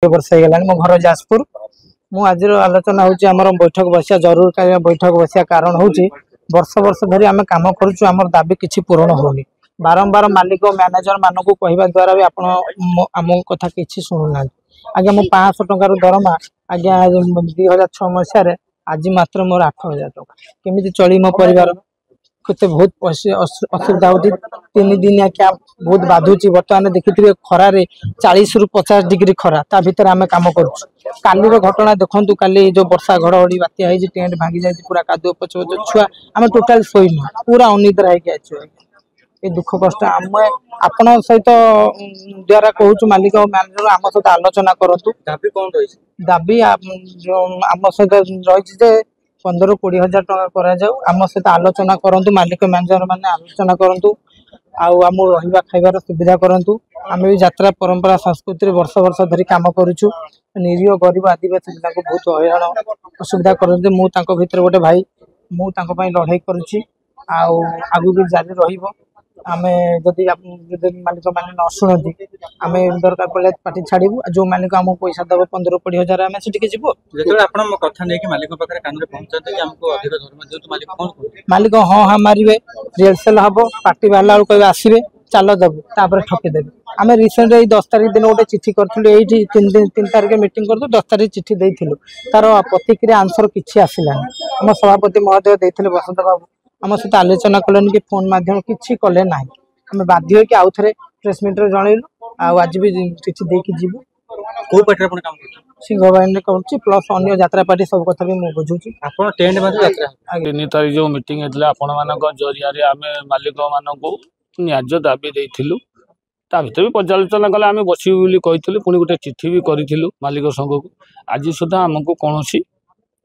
वर्ष हो मो घर जाजपुर मु आज आलोचना होमर बैठक बसिया जरूरकालीन बैठक बसिया कारण हूँ वर्ष वर्ष धरी आम कम कर दाबी किसी पूरण होनी बारंबार मालिक मैनेजर मानक कहवा द्वारा भी आम कथा किसी शुणुना आज्ञा मो 500 टंकार दरमा आज्ञा 2006 मसीह आज मात्र मोर 8000 टका केमी चली मो परिवार केते बहुत असुविधा होती 3 दिन क्या बहुत बाधुची बर्तमान देखिए खरार 40 रु 50 डिग्री खरा ता भीतर आम कम कर घटना देखु काली जो वर्षा घड़घड़ी बात्या टेंट भांगी जाए पूरा कादुଅ पच छुआ आम टोटाल शोन पूरा अनिद्रा है ये दुख कष्ट आम आपण सहित द्वारा कहूँ मालिक मैनेजर आम सहित आलोचना करूँ दाबी कौन रही दाबी आम सहित रही 15-20 हजार टका करा जाऊ आम सहित आलोचना करूँ मालिक मैनेजर मैंने आलोचना करूँ आम रहा खाइबार सुविधा करूँ आम भी यात्रा परंपरा संस्कृति वर्ष वर्ष धरी कम करुचु निरीह गरीब आदिवासी बहुत हैरान असुविधा करते मुझे भीतर गोटे भाई मुझे लड़ाई करुच्ची आगू भी जारी रही आमे जदि मालिक मैंने न शुणती आम दरकार पड़े पार्टी छाड़ू जो मालिक आम पैसा दब 15-20 हजार आम से मालिक हाँ हाँ मारे रिहर्सल हम पार्टी बाहर कहे आसवे चल दबू तापर ठकीदेवी आम रिसेंट 10 तारिख दिन गोटे चिठी करूँ ये 3 तारिख मीटिंग कर 10 तारिख चिठी देलु तार प्रतिक्रिया आंसर किसी आसलानी आम सभापति महोदय देते बसंत बाबू आम सहित आलोचना कले कि फोन माध्यम किसी कले ना आम बाध्य हो आउ थे प्रेस मीट जनइलु आज भी चिठी देकी जीवु को पार्टी काम सिंह बाहिनी करुच्ची प्लस अन्य यात्रा पार्टी सब कथा भी मुझे बुझुची आप टेंट यात्रा 3 तारिख जो मीटिंग होता आपण जरिया आम मालिक मानक न्याज्य दाबी देथिलु ता भीतर भी पर्यालोचना कले आम बसबू कही पुणी गोटे चिठी भी करूँ मालिक संघ को आज सुधा आमको कौन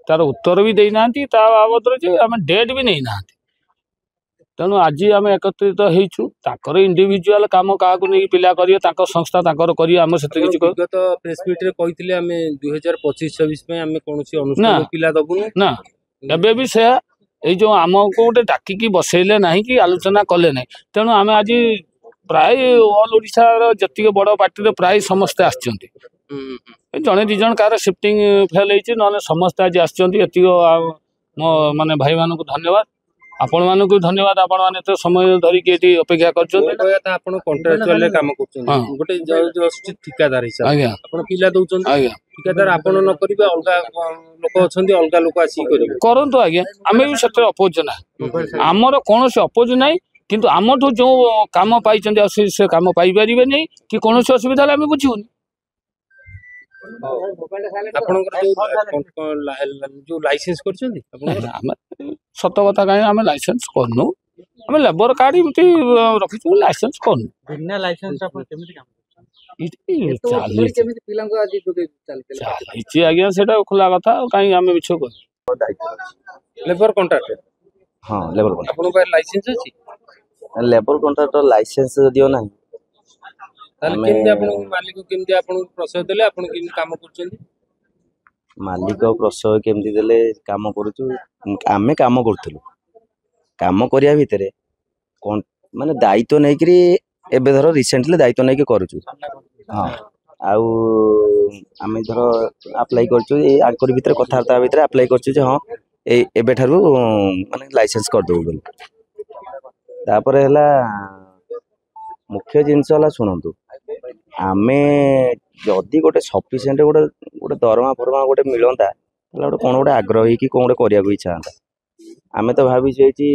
तार उत्तर भी देना बाबद आम डेट भी नहीं तेणु आज आम एकत्रित होकर इंडिविजुआल काम क्या पिला करेंगे संस्था आम से प्रेस मीट रे कहते आम 2025-26 में आम कौन अनुष्ठान पिला दबुनु ना एबे भी से जो आमको गोटे डाकिकी बसैले ना कि आलोचना कले ना तेणु आम आज प्राय ऑल ओडिशा जी बड़ पार्टी प्राय समस्ते आसते जड़े दी जन कार शिफ्टिंग फेल ना समस्ते आज आसती मो माने भाई मान को धन्यवाद आपण मान को धन्यवाद आपण मैंने तो समय धरिकी अपेक्षा कर काम गोटे ठिकादार हिसाब पिला दौरान ठिकादार आपण न करिबे अलगा लोक अछंती अलगा लोक आसी करिवे करंतु आज्ञा आमे भी सते अपोज ना हमर कोन से अपोज नाही किंतु आमठू जो काम पाई से काम पाई परिबे नहीं कि कौन असुविधा आम बुझुनी जो लाइसेंस सत कथा कहीं आम लाइसेंस करनु आम लेबर कार्ड इमती रखी लाइसेंस करनु बिना लाइसेंस चली आज्ञा से खुला कथा कहीं आम मिछ लेबर कॉन्ट्रैक्टर हाँ लेबर कॉन्ट्रैक्टर लाइसेंस अछि लेबर कॉन्ट्रैक्टर लाइसेंस दियो ना मालिक केमती आपन प्रश्रय देले आपन केमती काम करछन्ती मालिक प्रश्रय केमती देले काम करूछु आमे काम करथलु काम करिया भितरे कोन माने दायित्व नै करी एबे धर रिसेंटली दायित्व नै के करूछु हां आउ आमे धर अप्लाई करछु ए आकर भितरे कथार्ता भितरे अप्लाई करछु जे हां एबे ठारू माने लाइसेंस कर दो बोल तापर हला मुख्य जिनस हला सुनंतु आमे जदि गोटे सफिशिएंट गोटे गोटे दरमा फरमा गोटे मिलंता गोटे कौन गोटे आग्रह कि कौन गोटे करिया इच्छा था आमे तो भाभी जदि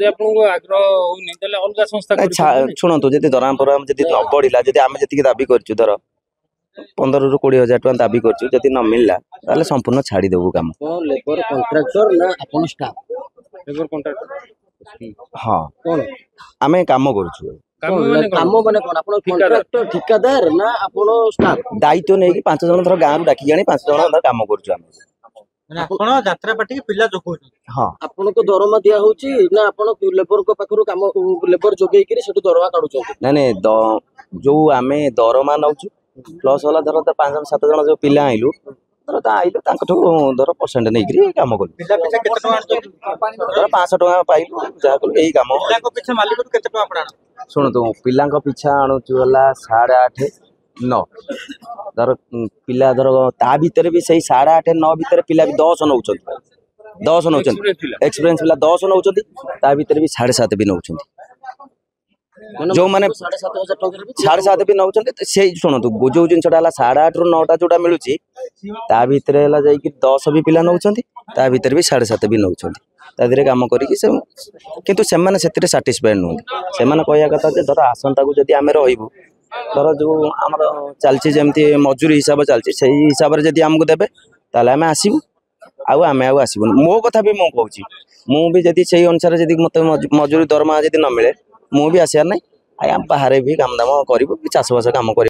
आपनको आग्रह होनी तले अलगा संस्था सुनंतु जदि दरमा फरमा जदि न बढ़िला जदि आमे जति दाबी करछु धर 15 ରୁ 20 हजार टका दाबी करछु जदि न मिलला ताले संपूर्ण छाड़ी देबो काम लेबर कॉन्ट्रैक्टर ना अपन स्टाफ लेबर कॉन्ट्रैक्टर हां कोन आमे काम करछु काम माने कोन अपन कॉन्ट्रैक्टर ठेकेदार ना अपन स्टाफ दायित्व नै कि 5 जन धर गांव डाकी जानी 5 जन धर काम करछु आमे माने आपण यात्रा पार्टी के पिला जोखौ हां आपण को दरमा दिया होची ना आपण लेबर को पाखरु काम लेबर जोगेई करी सेटु दरमा काढु छ नै नै जो आमे दरमा नउछु प्लस वाला धर 5-7 जन जो पिला आइलु धर ता आइलु तांकठो धर परसेंट नै करी काम करू पिला पिछा केते टका धर 500 टका पाइलु जा करू एही काम पिला को पिछा मालिक केते टका पड़ाना सुन तो पिला पिछा आणुचु हला 8.5 9 ଧର ପିଲା ଧର ତା ଭିତରେ ବି ସେଇ 8.5 9 ଭିତରେ ପିଲା ବି 10 ନଉଛନ୍ତି ଏକ୍ସପିରିଏନ୍ସ ପିଲା 10 ନଉଛନ୍ତି ତା ଭିତରେ ବି 7.5 ବି ନଉଛନ୍ତି ଯୋଉମାନେ 7.5 ବି ନଉଛନ୍ତି ସେଇ ଶୁଣନ୍ତୁ ଯୋଉ ଜିନିଷଟା ହେଲା 8.5 ରୁ 9ଟା ଯୋଉଟା ମିଳୁଛି ତା ଭିତରେ ହେଲା ଯାଇକି 10 ବି ପିଲା ନଉଛନ୍ତି ତା ଭିତରେ ବି 7.5 ବି ନଉଛନ୍ତି ତା ଦେହରେ କାମ କରିକି ସେ କିନ୍ତୁ ସେମାନେ ସେଥିରେ ସାଟିସ୍ଫାଏଡ୍ ନୁହନ୍ତି ସେମାନେ କହିବା କଥା ଯେ ଧର ଆସନ୍ତାକୁ ଯଦି ଆମେ ରହିବୁ ଧର ଯୋଉ ଆମର ଚାଲିଛି ଯେମିତି ମଜୁରୀ ହିସାବ ଚାଲିଛି ସେଇ ହିସାବରେ ଯଦି ଆମକୁ ଦେବେ ତାହେଲେ ଆମେ ଆସିବୁ ଆମେ ଆସିବୁନି ମୋ କଥା ବି ମୁଁ କହୁଛି ମୁଁ ବି ଯଦି ସେଇ ଅନୁସାରେ ଯଦି ମତେ ମଜୁରୀ ଦରମା ଯଦି ନ ମିଳେ ମୁଁ ବି ଆସିବାର ନାହିଁ ବାହାରେ ବି କାମ ଦାମ କରିବୁ ଚାଷବାସ କାମ କରିବୁ।